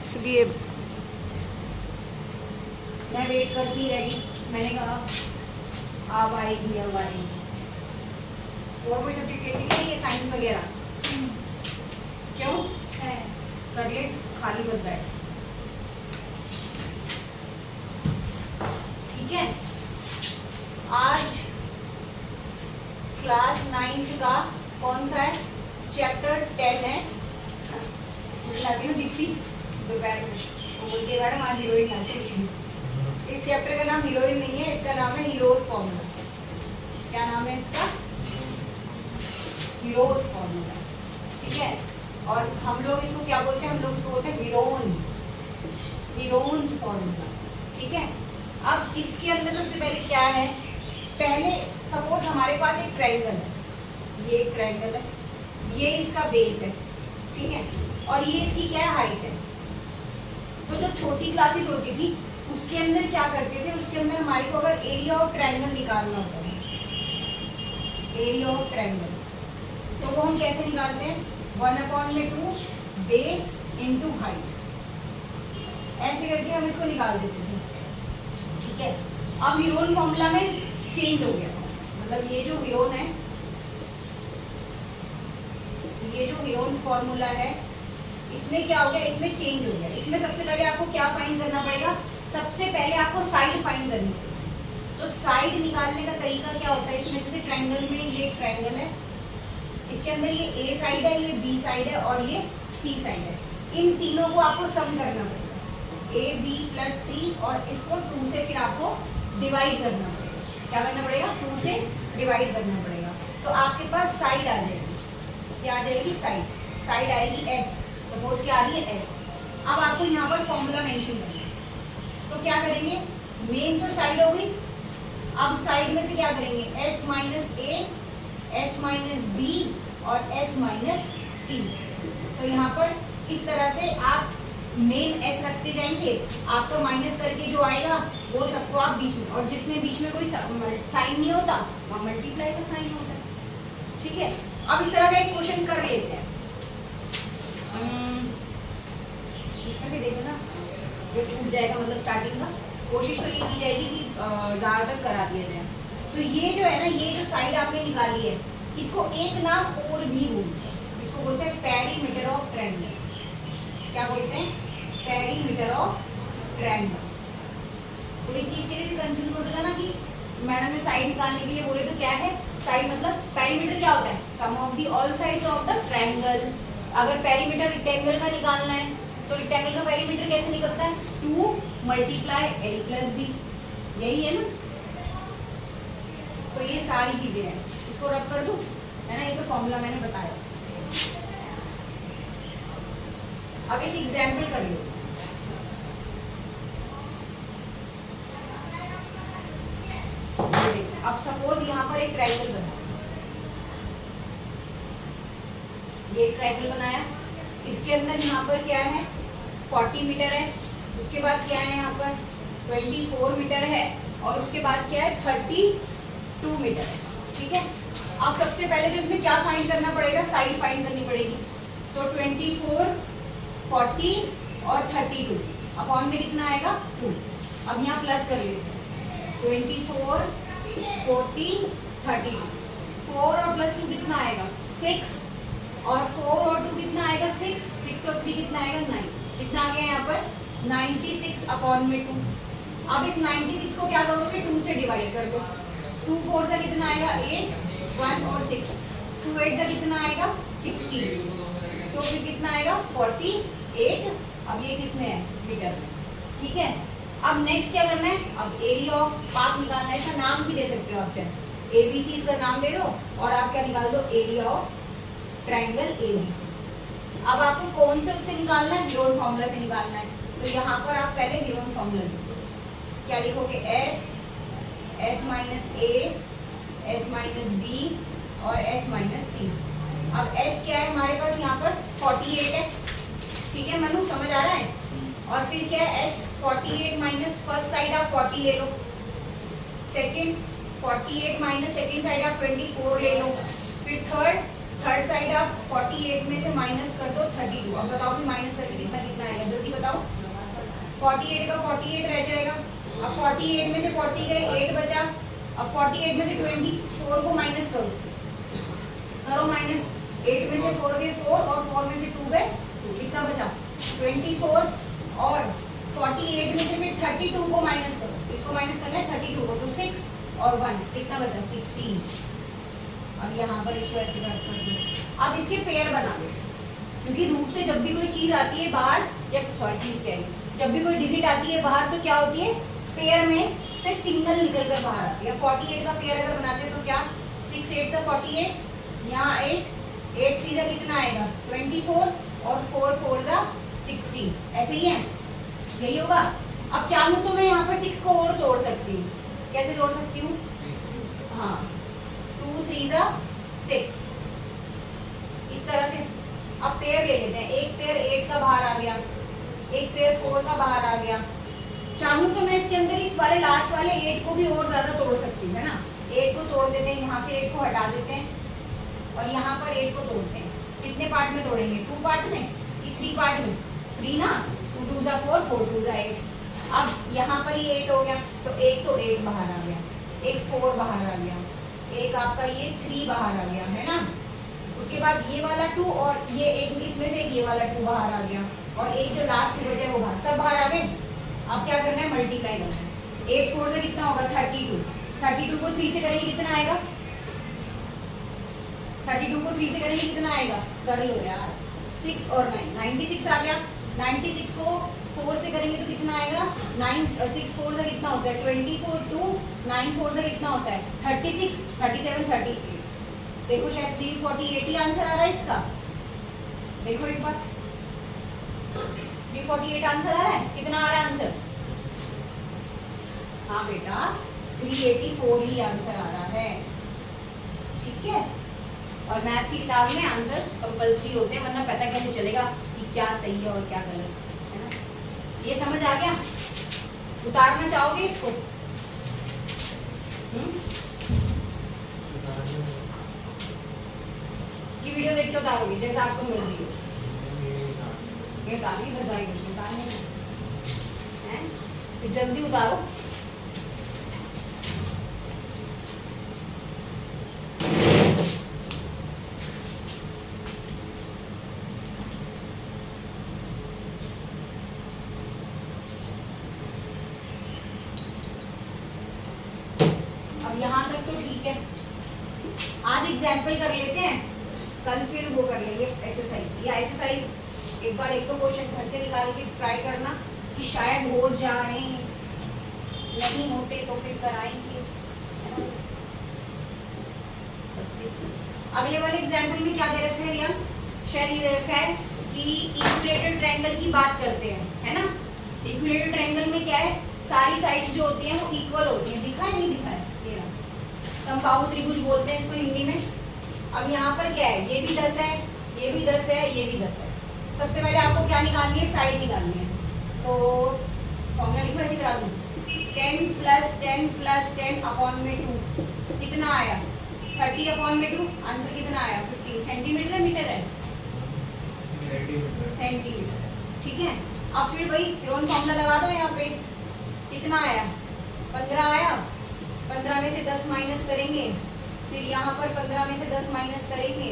इसलिए मैं वेट करती रही। मैंने कहा अब आएगी अब आएगी। और कोई सब्जेक्ट लेती नहीं ये साइंस वगैरह? क्यों है? कर ले, खाली बस बैठ। ठीक है, आज क्लास 9th का कौन सा है? चैप्टर 10 है। इसमें लाती हूँ दिखती दोपहर में, वो बोलती है मैडम आज हीरोइन ना चाहिए। इस चैप्टर का नाम हीरोइन नहीं है, इसका नाम है हीरोज फॉर्मूला। क्या नाम है इसका? Heroes formula. ठीक है, और हम लोग इसको क्या बोलते हैं? हम लोग इसको बोलते हैं हीरोइन, हीरोइंस फॉर्मूला। ठीक है, अब इसके अंदर सबसे पहले क्या है? पहले सपोज हमारे पास एक ट्रायंगल है, ये एक ट्रायंगल है, ये इसका बेस है, ठीक है, और ये इसकी क्या है? हाइट है। तो जो छोटी क्लासेस होती थी उसके अंदर क्या करते थे? उसके अंदर हमारे को अगर एरिया ऑफ ट्रायंगल निकालना होता है, एरिया ऑफ ट्रायंगल, तो वो हम कैसे निकालते हैं? 1/2 बेस इंटू हाइट, ऐसे करके हम इसको निकाल देते थे। ठीक है, अब हीरोइन फॉर्मूला में चेंज हो गया, मतलब ये जो हीरोइन है, ये जो हीरोइंस फॉर्मूला है, इसमें क्या हो गया? इसमें चेंज हो गया। इसमें सबसे पहले आपको क्या फाइंड करना पड़ेगा? सबसे पहले आपको साइड फाइंड करनी पड़ेगी। तो साइड निकालने का तरीका क्या होता है? इसमें जैसे ट्रायंगल में ये ट्रायंगल है, इसके अंदर ये ए साइड है, ये बी साइड है और ये सी साइड है। इन तीनों को आपको सम करना पड़ेगा, ए बी प्लस सी, और इसको 2 से फिर आपको डिवाइड करना पड़ेगा। क्या करना पड़ेगा? 2 से डिवाइड करना पड़ेगा। तो आपके पास साइड आ जाएगी। क्या आ जाएगी? साइड। साइड आएगी एस, सपोज क्या आ रही है? एस। अब आपको यहाँ पर फॉर्मूला मेंशन करना है, तो क्या करेंगे? मेन तो साइड होगी, अब साइड में से क्या करेंगे? एस माइनस ए, एस माइनस बी और एस माइनस सी। तो यहाँ पर इस तरह से आप मेन एस रखते जाएंगे, आपका माइनस करके जो आएगा वो सबको आप बीच में, और जिसमें बीच में कोई साइन नहीं होता वहाँ मल्टीप्लाई का साइन होता है। ठीक है, अब इस तरह का एक क्वेश्चन कर लेते हैं। इसमें से देखो ना, जो छूट जाएगा मतलब स्टार्टिंग का, कोशिश तो ये की जाएगी कि ज़्यादातर करा दिया जाए। तो ये जो है ना, ये जो साइड आपने निकाली है, इसको एक नाम और भी बोलते हैं, इसको बोलते हैं पेरीमीटर ऑफ ट्रायंगल। क्या बोलते हैं? Perimeter of triangle. तो इस चीज़ के लिए भी कंफ्यूज मत हो जाना कि मैडम ने साइड निकालने के लिए बोले तो क्या है साइड, मतलब पेरीमीटर क्या होता है? Sum of the all sides of the triangle. अगर पेरीमीटर रेक्टेंगल का निकालना है तो रेक्टेंगल का पेरीमीटर कैसे निकलता है? 2 मल्टीप्लाई एल प्लस बी, यही है ना। तो ये सारी चीजें हैं, इसको रब कर दूं, है ना, ये तो फॉर्मूला मैंने बताया। अब एक एग्जाम्पल कर लो। अब सपोज यहाँ पर एक ट्रायंगल बना, ये एक ट्रायंगल बनाया, इसके अंदर यहाँ पर क्या है? 40 मीटर है, उसके बाद क्या है? यहाँ पर 24 मीटर है, और उसके बाद क्या है? 32 मीटर है। ठीक है, अब सबसे पहले तो इसमें क्या फाइंड करना पड़ेगा? साइड फाइंड करनी पड़ेगी। तो 24, 40 और 32 अपॉन में कितना आएगा? 2। अब यहाँ प्लस कर लेते हैं, 24, 40, 32, 4 और प्लस 2 कितना आएगा? 6, और 4 और 2 कितना आएगा? 6, 6 और 3 कितना आएगा? 9। कितना आ गया यहाँ पर? 96 अपॉन में 2। अब इस 96 को क्या करोगे? 2 से डिवाइड कर दो। 2 4 से कितना आएगा? 8, 1 और 6, 2 8 से कितना आएगा? 16, तो फिर कितना आएगा? 48। अब ये किस में है? मीटर में। ठीक है, अब नेक्स्ट क्या करना है? अब एरिया ऑफ पार्क निकालना है। इसका नाम भी दे सकते हो आप, चाहे ABC इसका नाम दे दो और आप क्या निकाल दो? Area of triangle ABC। अब आपको कौन से उससे निकालना है? हीरोइन फॉर्मूला से निकालना है। तो यहाँ पर आप पहले हीरोइन फॉर्मूला लिखो। क्या लिखोगे? S minus A, S minus B और S माइनस C। अब S क्या है हमारे पास? यहाँ पर 48 है। ठीक है मनु, समझ आ रहा है? और फिर क्या है? S 48 माइनस फर्स्ट साइड आप 40 ले लो, सेकेंड 48 माइनस सेकेंड साइड आप 24 ले लो, फिर थर्ड साइड आप अब 48 में से माइनस कर दो 32। अब बताओ भी माइनस करके कितना कितना आएगा, जल्दी बताओ। 48 का 48 रह जाएगा। अब 48 में से 40 गए, 8 बचा। अब 48 में से 24 को माइनस करो माइनस। 8 में से 4 गए 4 और 4 में से 2 गए 2, कितना बचा 24। और 48 में से फिर 32 को माइनस करो, इसको माइनस करना है 32 को, तो 6 और 1 कितना बचा 16। अब यहाँ पर इसको ऐसे कर दो। अब इसके पेयर बना लो, क्योंकि रूट से जब भी कोई चीज आती है बाहर, या सॉरी चीज क्या है, जब भी कोई डिजिट आती है बाहर तो क्या होती है, पेयर में से सिंगल निकल कर बाहर आती है। 48 का पेयर अगर बनाते हैं तो क्या 6 8 का 48, यहाँ 8 3 का कितना आएगा 24 और 4 4 का 16, ऐसे ही है, यही होगा। अब चाहूँ तो मैं यहाँ पर 6 को और तोड़ सकती हूँ, कैसे तोड़ सकती हूँ, हाँ 2 3 का 6, इस तरह से। अब पेयर ले लेते हैं, एक पेयर 8 का बाहर आ गया, एक पेयर 4 का बाहर आ गया। चाहूँ तो मैं इसके अंदर इस वाले लास्ट वाले 8 को भी और ज्यादा तोड़ सकती हूँ, है ना। 8 को तोड़ देते हैं, यहाँ से 8 को हटा देते हैं और यहाँ पर 8 को तोड़ते हैं। कितने पार्ट में तोड़ेंगे, 2 पार्ट में कि 3 पार्ट में, 3 ना, 2 2 जा 4 4 2 जा 8। अब यहाँ पर ये 8 हो गया, तो एक तो 8 बाहर आ गया, एक 4 बाहर आ गया, एक आपका ये 3 बाहर आ गया, है ना। उसके बाद ये वाला 2 और ये एक, इसमें से ये वाला 2 बाहर आ गया, और एक जो लास्ट 2 बचा है वो बाहर, सब बाहर आ गए। अब क्या करना है, मल्टीप्लाई करना है। 8 4 से कितना होगा 32, 32 को 3 से करेंगे कितना आएगा, 32 को 3 से करेंगे कितना आएगा, कर लो यार, 6 और 9 96 आ गया। 96 को 4 से करेंगे तो कितना आएगा, 9 6 4 से कितना होता है 24, 2 9 4 से कितना होता है 36, 37 38। देखो शायद 348 ही आंसर आ रहा है इसका, देखो एक बार 348 आंसर आ रहा है, कितना आ रहा है आंसर, हाँ बेटा 384 ही आंसर आ रहा है, ठीक है। और मैथ्स की किताब में आंसर्स कंपल्सरी होते हैं, वरना पता कैसे चलेगा कि क्या सही है और क्या गलत है ना। ये समझ आ गया, उतारना चाहोगे इसको, ये वीडियो देख के उतारोगे जैसा आपको मर्जी हो, ये उतारिए घर जाएगी कुछ उतारने हैं, फिर जल्दी उतारो। अब यहाँ तक तो ठीक है, आज एग्जाम्पल कर लेते हैं, कल फिर वो कर लेंगे एक्सरसाइज। या एक्सरसाइज एक बार एक तो क्वेश्चन घर से निकाल के ट्राई करना कि शायद हो जाए, नहीं होते तो फिर कराएंगे। अगले वाले एग्जाम्पल में क्या दे रखे हैं रिया, शायद ये दे रखा है कि इक्विलेटरल ट्रायंगल की बात करते हैं, है ना। इक्विलेटरल ट्रायंगल में क्या है, सारी साइड्स जो होती हैं वो इक्वल होती हैं, दिखा है नहीं दिखा है, ये समबाहु त्रिभुज बोलते हैं इसको हिंदी में। अब यहाँ पर क्या है, ये भी 10 है, ये भी 10 है, ये भी 10 है। सबसे पहले आपको क्या निकालनी है, साइड निकालनी है, तो फॉर्मूला लिखो ऐसे करा दूँ, 10 + 10 + 10 अपॉन में 2 कितना आया 30 अपॉन में 2, आंसर कितना आया 15 सेंटीमीटर है, मीटर है सेंटीमीटर, ठीक है। अब फिर भाई रोन फॉर्मूला लगा दो, यहाँ पे कितना आया 15 आया, 15 में से 10 माइनस करेंगे, फिर यहाँ पर 15 में से 10 माइनस करेंगे,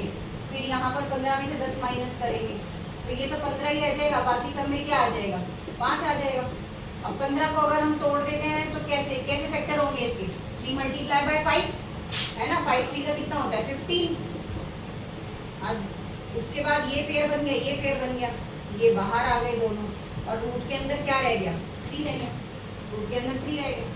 फिर यहाँ पर 15 में से 10 माइनस करेंगे, तो ये तो 15 ही रह जाएगा, बाकी सब में क्या आ जाएगा 5 आ जाएगा। अब 15 को अगर हम तोड़ देते हैं तो कैसे कैसे फैक्टर होंगे इसके, 3 × 5 है ना, 5 3 का कितना होता है 15। अब उसके बाद ये पेयर बन गया, ये पेयर बन गया, ये बाहर आ गए दोनों, और रूट के अंदर क्या रह गया 3 रह गया, रूट के अंदर 3 रह गया,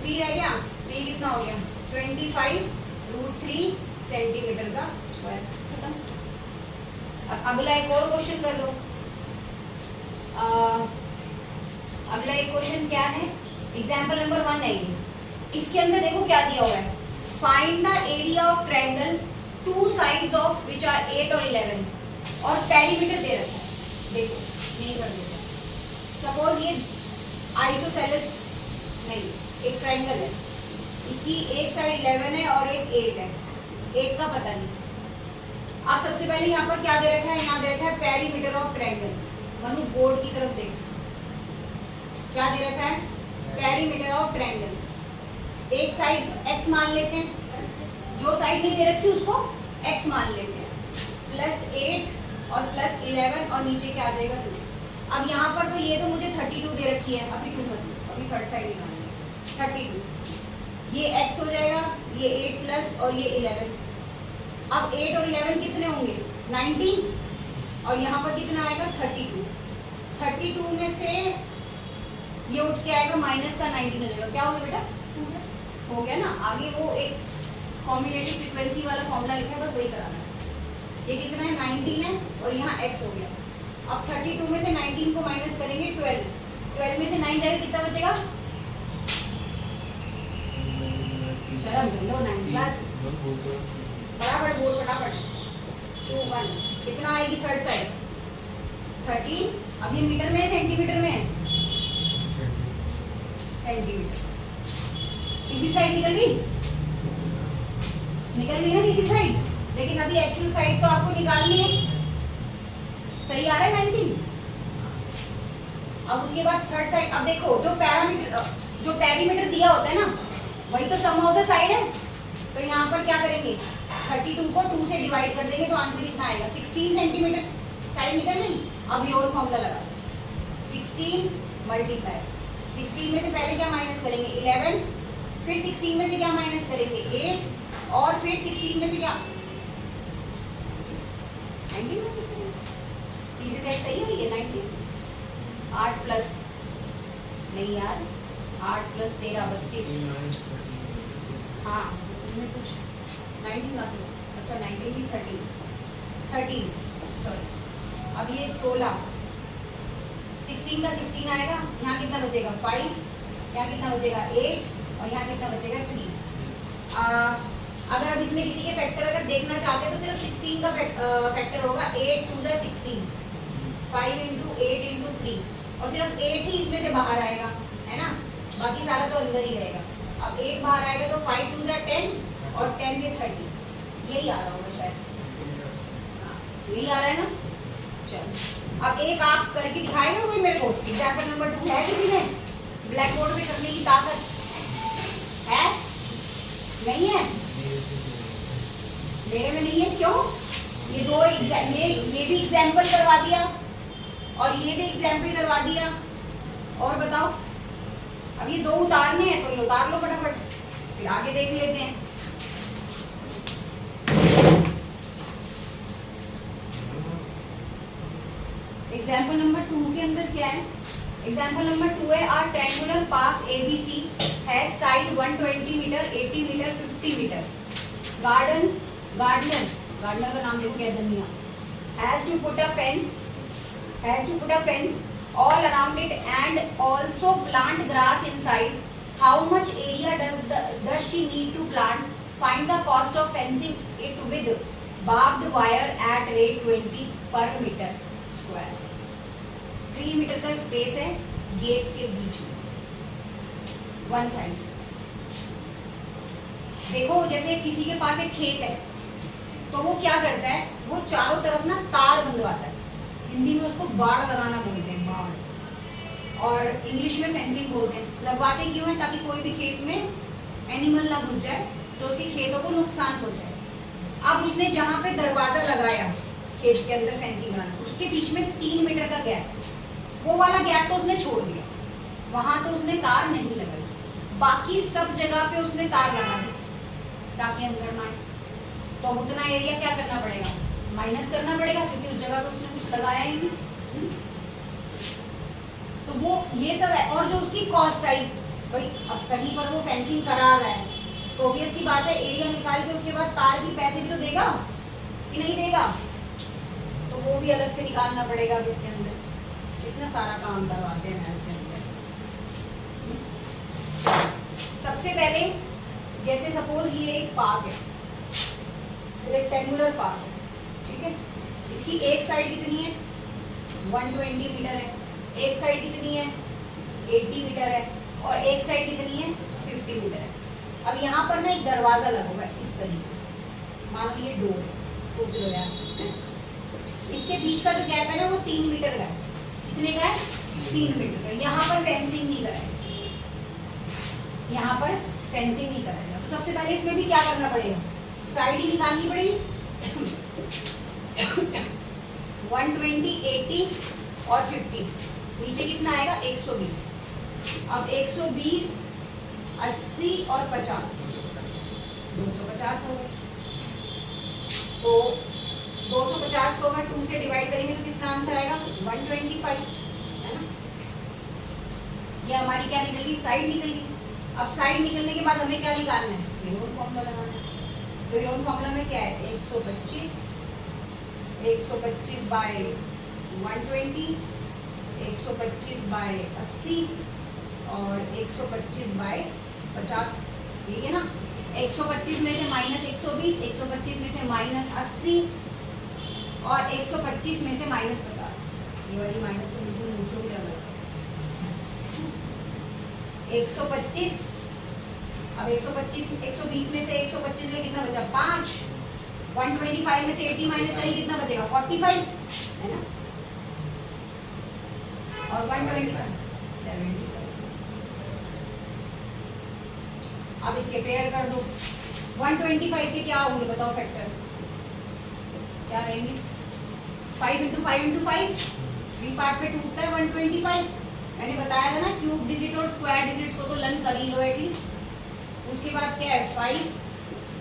3 रह गया, 3 कितना हो गया 25√3 सेंटीमीटर का स्क्वायर, खत्म। अब अगला एक और क्वेश्चन कर लो। अगला एक क्वेश्चन क्या है, एग्जाम्पल नंबर 1 है ये, इसके अंदर देखो क्या दिया हुआ है, find the area of triangle 2 sides of which are 8 और 11, और पेरीमीटर दे रखा है, देखो नहीं कर देते। सपोज ये आइसोसेलेस नहीं, एक ट्रायंगल है, इसकी एक साइड 11 है और एक 8 है, 8 का पता नहीं। आप सबसे पहले यहाँ पर क्या दे रखा है, यहाँ दे रखा है perimeter of triangle. Manu board की तरफ देख, क्या दे रखा है, पेरीमीटर ऑफ ट्रायंगल। एक साइड x मान लेते हैं, जो साइड नहीं दे रखी उसको x मान लेते हैं, +8 और +11 और नीचे क्या आ जाएगा 2। अब यहाँ पर तो ये तो मुझे 32 दे रखी है, अभी 2 मत, अभी थर्ड साइड निकालेंगे। 32 ये x हो जाएगा, ये 8 प्लस और ये 11। अब 8 और 11 कितने होंगे, 19 और यहाँ पर कितना आएगा 32। 32 में से ये उठ के आएगा माइनस का 19 हो जाएगा। क्या होगा बेटा, हो गया ना। आगे वो एक कॉम्बिनेटिव फ्रीक्वेंसी वाला फॉर्मूला लिखा है, बस वही कराना है। ये कितना है 19 है और यहाँ x हो गया। अब 32 में से 19 को माइनस करेंगे 12, 12 में से 9 जाएगा, कितना बचेगा, शर्म कर लो 9 क्लास, फटाफट बोल फटाफट, 2 1 कितना आएगी थर्ड साइड 13। अब ये मीटर में है सेंटीमीटर में है, सेंटीमीटर। इसी साइड निकल गई ना किसी साइड, लेकिन अभी एक्चुअल साइड तो आपको निकालनी है। सही आ रहा है 19। अब उसके बाद थर्ड साइड, अब देखो जो पेरीमीटर दिया होता है ना, वही तो सम ऑफ द साइड है। तो यहाँ पर क्या करेंगे, 32 को 2 से डिवाइड कर देंगे तो आंसर कितना आएगा, 16 सेंटीमीटर। साइड निकल गई। अब रोल फॉर्मूला लगा, 16 मल्टीप्लाई 16 में से पहले क्या माइनस करेंगे 11, फिर 16 में से क्या माइनस करेंगे 8 और फिर 16 में से क्या 19 माइनस करेंगे। तीसरी साइड सही है ये 19। 8 प्लस नहीं यार, 8 प्लस 13 32। हाँ इसमें कुछ 19 का, अच्छा 19 की 13 सॉरी। अब ये 16, 16 का 16 आएगा, यहाँ कितना बचेगा 5, यहाँ कितना बचेगा 8 और यहाँ कितना बचेगा 3। अगर अब इसमें किसी के फैक्टर अगर देखना चाहते हैं तो सिर्फ 16 का फैक्टर होगा, 8 2 जा 16, 5 इंटू 8 इंटू 3 और सिर्फ 8 ही इसमें से बाहर आएगा, है ना, बाकी सारा तो अंदर ही रहेगा। अब 8 बाहर आएगा तो 5 2 जा 10 और 10 के 30, यही आ रहा होगा शायद, यही आ रहा है ना। चलो अब एक आप करके दिखाएगा कोई मेरे को, एग्जाम्पल नंबर 2 है किसी में, ब्लैक बोर्ड पे करने की ताकत है, नहीं है, मेरे में नहीं है। क्यों, ये दो ये भी एग्जाम्पल करवा दिया और ये भी एग्जाम्पल करवा दिया, और बताओ अब ये 2 उतारने हैं तो ये उतार लो फटाफट, फिर आगे देख लेते हैं। एग्जाम्पल नंबर 2 के अंदर क्या है, एग्जाम्पल नंबर 2 है are triangular park ABC has side 120 metre 80 metre 50 metre. Gardener का नाम देखो क्या Dhaniya, has to put a fence all around it and also plant grass inside. How much area does she need to plant? Find the cost of fencing it with barbed wire at rate 20 per meter square. 3 metre का space है gate के बीच में से, one side से। देखो जैसे किसी के पास एक खेत है तो वो क्या करता है, वो चारों तरफ ना तार बंधवाता है, हिंदी में उसको बाड़ लगाना बोलते हैं, बाड़, और इंग्लिश में फेंसिंग बोलते हैं। लगवाते क्यों है, ताकि कोई भी खेत में एनिमल ना घुस जाए जो उसके खेतों को नुकसान पहुंचाए। अब उसने जहाँ पे दरवाजा लगाया खेत के अंदर फेंसिंग बनाना, उसके बीच में 3 मीटर का गैप, वो वाला गैप तो उसने छोड़ दिया, वहां तो उसने तार नहीं लगाई, बाकी सब जगह पे उसने तार लगा दी ताकि अंदर ना आए। तो उतना एरिया क्या करना पड़ेगा, माइनस करना पड़ेगा, क्योंकि उस जगह पे उसने कुछ लगाया ही नहीं। तो वो ये सब है। और जो उसकी कॉस्ट आई, भाई अब कहीं पर वो फेंसिंग करा रहा है तो ऑब्वियस सी बात है एरिया निकाल के उसके बाद तार की पैसे भी तो देगा कि नहीं देगा, तो वो भी अलग से निकालना पड़ेगा इसके अंदर। इतना सारा काम करवाते हैं मैथ्स के अंदर। सबसे पहले जैसे सपोज ये एक पार्क है, रेक्टेंगुलर पार्क है, ठीक है, इसकी एक साइड कितनी है 120 मीटर है, एक साइड कितनी है 80 मीटर है और एक साइड कितनी है 50 मीटर है। अब यहाँ पर ना एक दरवाजा लगा हुआ है इस तरीके से, मान लो ये डोर है, सोच लो यार इसके बीच का जो गैप है ना वो 3 मीटर का है। कितने का है? 3 मीटर का। यहाँ पर फेंसिंग नहीं कराएगा, यहाँ पर फेंसिंग नहीं कराएगा। तो सबसे पहले इसमें भी क्या करना पड़ेगा? साइड ही निकालनी पड़ेगी। 120, 80 और 50, नीचे कितना आएगा? 120। अब 120, 80 और 50, 250 हो गए। तो 250 को अगर 2 से डिवाइड करेंगे तो कितना आंसर आएगा? 125, है ना? ये हमारी क्या निकल गई? साइड निकल गई। अब साइड निकलने के बाद हमें क्या निकालना है? हेरोन फॉर्मूला लगाना है। तो हेरोन फॉर्मूला में क्या है? 125 बाय 120, 125 बाय 80 और 125 बाय 50, ठीक है ना? 125 में से माइनस 120, 125 में से माइनस 80 और 125 में से माइनस 50। ये वाली माइनस तो बिल्कुल पूछो क्या होगा? 125, अब 120 में से 125 में कितना बचा? 5। 125 में से 80 माइनस करेंगे कितना बचेगा? 45, है ना? और 125 75। अब इसके पेयर कर दो। 125 के क्या होंगे बताओ फैक्टर? क्या रहेंगे? 5 × 5 × 5, 3 पार्ट पे टूटता है 125। मैंने बताया था ना क्यूब डिजिट और स्क्वायर डिजिट्स को तो लर्न कर ही लो एटलीस्ट। उसके बाद क्या है? 5,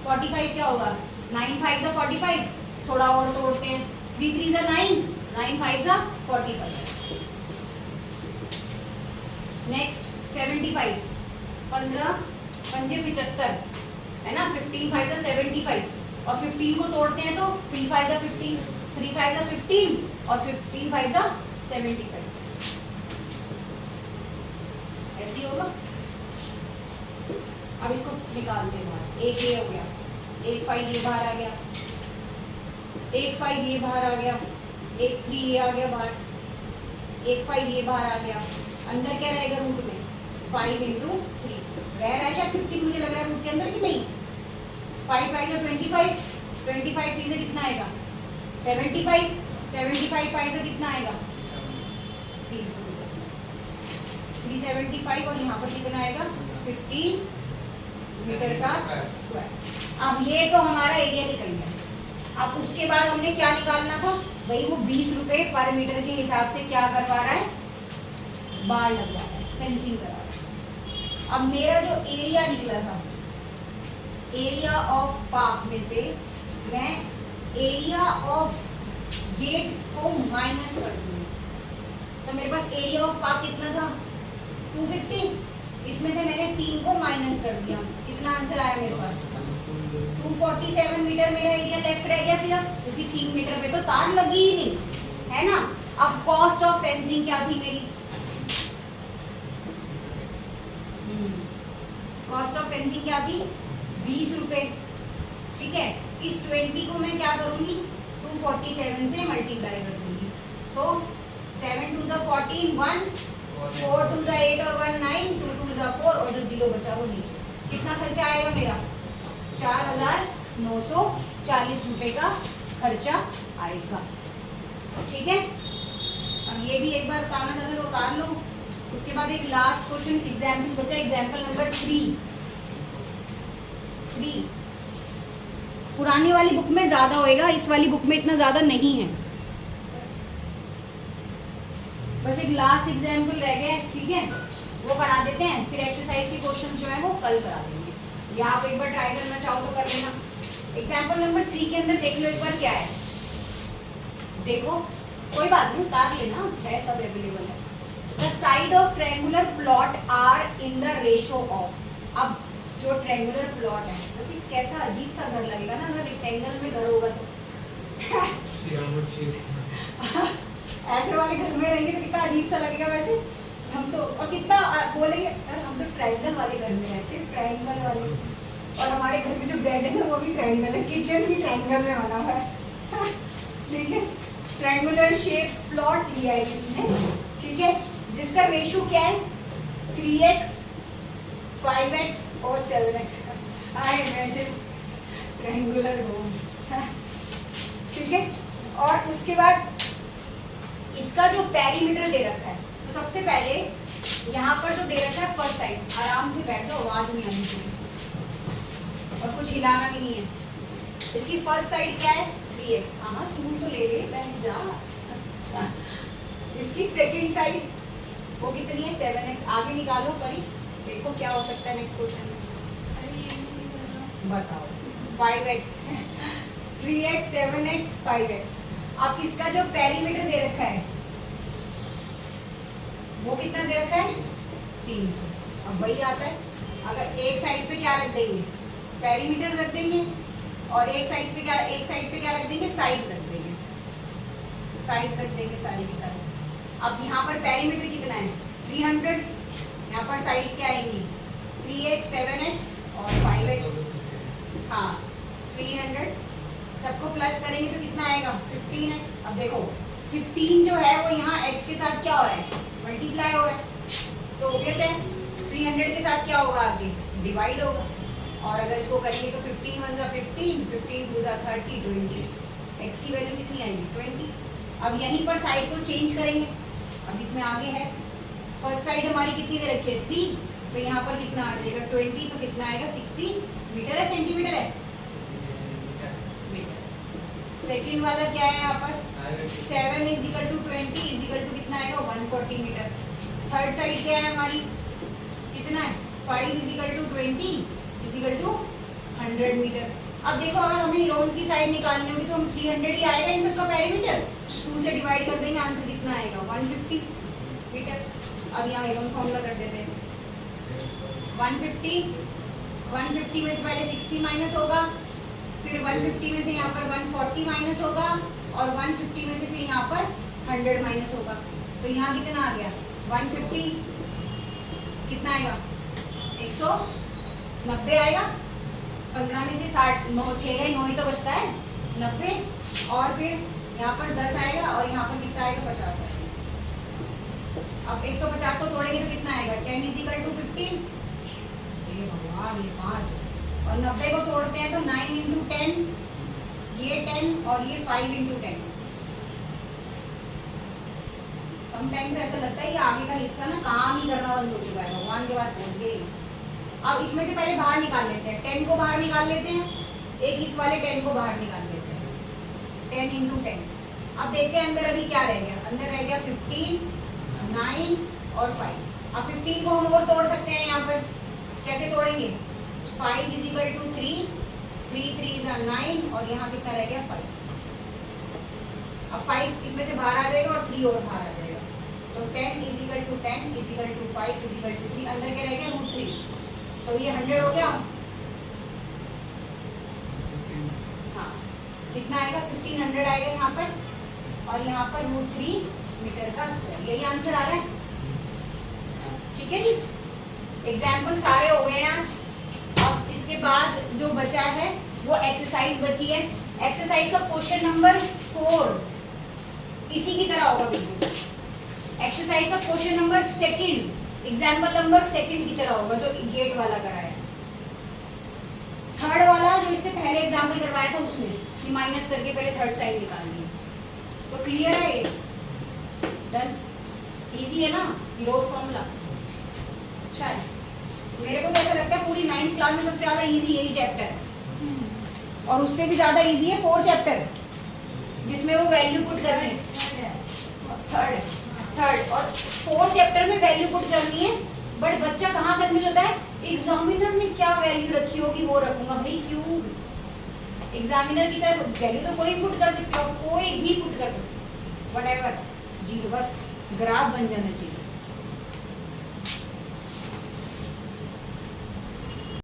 45 क्या होगा? 9 5 × 45, थोड़ा और तोड़ते हैं। 3 3 × 9, 9 5 × 45। नेक्स्ट 75, 15 5 75, है ना? 15 5 × 75 और 15 को तोड़ते हैं तो 3 5 × 15, 3 5 × 15 और 15 5 × 75। ऐसे ही होगा। अब इसको निकालते हैं बाहर। एक ये हो गया, 1 5 ये बाहर आ गया, 1 5 ये बाहर आ गया, 1 3 ये आ गया बाहर, 1 5 ये बाहर आ गया। अंदर क्या रहेगा रूट में? 5 × 3 रह रहा है शायद 15 मुझे लग रहा है रूट के अंदर कि नहीं? 5 5 × 25, 25 3 से कितना आएगा? 75, 75 5 से कितना आएगा? 375 और यहाँ पर कितना आएगा? 15 मीटर का स्क्वायर। अब ये तो हमारा एरिया निकल गया। अब उसके बाद हमने क्या निकालना था भाई? वो 20 रुपए पर मीटर के हिसाब से क्या करवा रहा है? बाड़ लगवा रहा है, फेंसिंग करा रहा है। अब मेरा जो एरिया निकला था, एरिया ऑफ पार्क में से मैं एरिया ऑफ गेट को माइनस कर दूंगी। तो मेरे पास एरिया ऑफ पार्क कितना था? 250। इसमें से मैंने 3 को माइनस कर दिया। कितना आंसर आया मेरे पास? 247 मीटर मेरा एरिया लेफ्ट रह गया सिर्फ, क्योंकि 3 मीटर पे तो तार लगी ही नहीं, है ना? अब कॉस्ट ऑफ फेंसिंग क्या थी मेरी? कॉस्ट ऑफ फेंसिंग क्या थी? 20 रुपए, ठीक है? इस 20 को मैं क्या करूंगी? 247 से मल्टीप्लाई कर दूंगी। तो 7 2 14, 1 4 2 8 और 1 9, 2 2 4 और जो 0 बचा वो नीचे। कितना खर्चा आएगा मेरा? 4940 रुपए का खर्चा आएगा, ठीक है? अब ये भी एक बार उतारना चाहते तो उतार लो। उसके बाद एक लास्ट क्वेश्चन एग्जाम्पल बचा, एग्जाम्पल नंबर 3। पुरानी वाली बुक में ज्यादा होएगा, इस वाली बुक में इतना ज्यादा नहीं है। बस एक लास्ट एग्जाम्पल रह गया, ठीक है? वो करा देते हैं, फिर एक्सरसाइज के क्वेश्चंस जो है वो कल करा देंगे, या आप एक बार ट्राई करना चाहो तो कर लेना। एग्जाम्पल नंबर 3 के अंदर देख लो एक बार क्या है। देखो, कोई बात नहीं, उतार लेना, है सब अवेलेबल है। The side of triangular plot are in the ratio of. अब जो ट्रायंगुलर प्लॉट है, वैसे कैसा अजीब सा घर लगेगा ना अगर रेक्टेंगल में घर होगा तो। ऐसे वाले घर में रहेंगे तो कितना अजीब सा लगेगा वैसे। हम तो और कितना बोलेंगे यार, हम तो ट्रायंगल वाले घर में रहते हैं, ट्रायंगल वाले। और हमारे घर में जो बेड है ना वो भी ट्रायंगल है, किचन भी ट्रायंगल में बना हुआ है, ठीक है? ट्रायंगुलर शेप प्लॉट लिया है इसने, ठीक है? जिसका रेशियो क्या है? 3x, 5x और 7x। I imagine triangular home, ठीक है? और उसके बाद इसका जो पेरीमीटर दे रखा है, तो सबसे पहले यहाँ पर जो दे रखा है फर्स्ट साइड, आराम से बैठो, आवाज नहीं आनी चाहिए और कुछ हिलाना भी नहीं है। इसकी फर्स्ट साइड क्या है 3x, हाँ स्टूल तो ले बैठ जा। इसकी सेकंड साइड वो कितनी है 7x, आगे निकालो परी, देखो क्या हो सकता है नेक्स्ट क्वेश्चन में, बताओ 5x 3x 7x 5x। अब इसका जो पेरीमीटर दे रखा है वो कितना दे रखा है 300। अब वही आता है, अगर एक साइड पे क्या रख देंगे पेरीमीटर रख देंगे और एक साइड पे क्या रख देंगे साइज रख देंगे, साइज रख देंगे सारी की सारी। अब यहाँ पर पेरीमीटर कितना है 300, यहाँ पर साइड्स क्या आएंगी 3x 7x और 5x, हाँ 300, सबको प्लस करेंगे तो कितना आएगा 15x। अब देखो 15 जो है वो यहाँ x के साथ क्या हो रहा है मल्टीप्लाई हो रहा है, तो ऑब्वियस है 300 के साथ क्या होगा आगे डिवाइड होगा, और अगर इसको करेंगे तो 15 1 जा 15, 15 2 जा 30, 20, x की वैल्यू कितनी आएगी 20। अब यहीं पर साइड को चेंज करेंगे, अब इसमें आगे है फर्स्ट साइड हमारी कितनी दे रखी है 3, तो यहाँ पर कितना आ जाएगा 20, तो कितना आएगा 60 मीटर है सेंटीमीटर है मीटर। सेकंड वाला क्या है यहाँ पर 7 = 20 = कितना आएगा 140 मीटर। थर्ड साइड क्या है हमारी कितना है 5 = 20 = 100 मीटर। अब देखो अगर हमें हीरोन्स की साइड निकालनी होगी तो हम 300 ही आएगा इन सबका पेरीमीटर, 2 से डिवाइड कर देंगे, आंसर कितना आएगा 150 मीटर। अब यहाँ हीरोन फॉर्मूला कर देते हैं 150 में से पहले 60 माइनस होगा, फिर 150 में से यहाँ पर 140 माइनस होगा, और 150 में से फिर यहाँ पर 100 माइनस होगा, तो यहाँ कितना आ गया 150 कितना आएगा 190 आएगा, 15 में से 60 9 6 गए 9 ही तो बचता है 90, और फिर यहाँ पर 10 आएगा और यहाँ पर कितना आएगा 50 आएगा। अब 150 को तोड़ेंगे तो कितना आएगा 10 = 15, ये भगवान ये 5, और 90 को तोड़ते हैं तो 9 × 10, ये 10 और ये 5 × 10। सम टाइम तो ऐसा लगता है ये आगे का हिस्सा ना काम ही करना बंद हो चुका है, भगवान के पास पहुंच गए। अब इसमें से पहले बाहर निकाल लेते हैं, 10 को बाहर निकाल लेते हैं, एक इस वाले 10 को बाहर निकाल लेते हैं, 10 × 10। अब देखते हैं अंदर अभी क्या रह गया, अंदर रह गया 15, 9 और 5। अब 15 को हम और तोड़ सकते हैं, यहाँ पर कैसे तोड़ेंगे 5 = 3, 3 3 = 9, और यहाँ कितना रह गया 5। अब 5 इसमें से बाहर आ जाएगा और 3 और बाहर आ जाएगा, तो 10 = 10 = 5 = 3, अंदर क्या रह गया √3, तो ये 100 हो गया। हाँ कितना आएगा 1500 आएगा यहाँ पर, और यहाँ पर √3 मीटर का स्क्वायर, यही आंसर आ रहा है। ठीक है जी, एग्जाम्पल सारे हो गए आज। अब इसके बाद जो बचा है वो एक्सरसाइज बची है। एक्सरसाइज का क्वेश्चन नंबर 4 इसी की तरह होगा बिल्कुल। एक्सरसाइज का क्वेश्चन नंबर 2 एग्जाम्पल नंबर 2 की तरह होगा जो गेट वाला कराया। थर्ड वाला जो इससे पहले एग्जाम्पल करवाया था उसमें कि माइनस करके पहले थर्ड साइड निकालनी है, तो क्लियर है ये, डन, इजी है ना हीरोज फॉर्मूला। अच्छा है, मेरे को तो ऐसा लगता है पूरी 9th क्लास में सबसे ज्यादा इजी यही चैप्टर है, और उससे भी ज्यादा इजी है 4th चैप्टर जिसमें वो वैल्यू पुट कर रहे हैं। थर्ड और 4th चैप्टर में वैल्यू पुट करनी है, बट बच्चा कहाँ कंफ्यूज होता है, एग्जामिनर ने क्या वैल्यू रखी होगी वो रखूंगा। भाई क्यों, एग्जामिनर की तरह वैल्यू तो कोई पुट कर सकते हो, कोई भी पुट कर सकते हो, व्हाटएवर, जीरो, बस ग्राफ बन जाना चाहिए।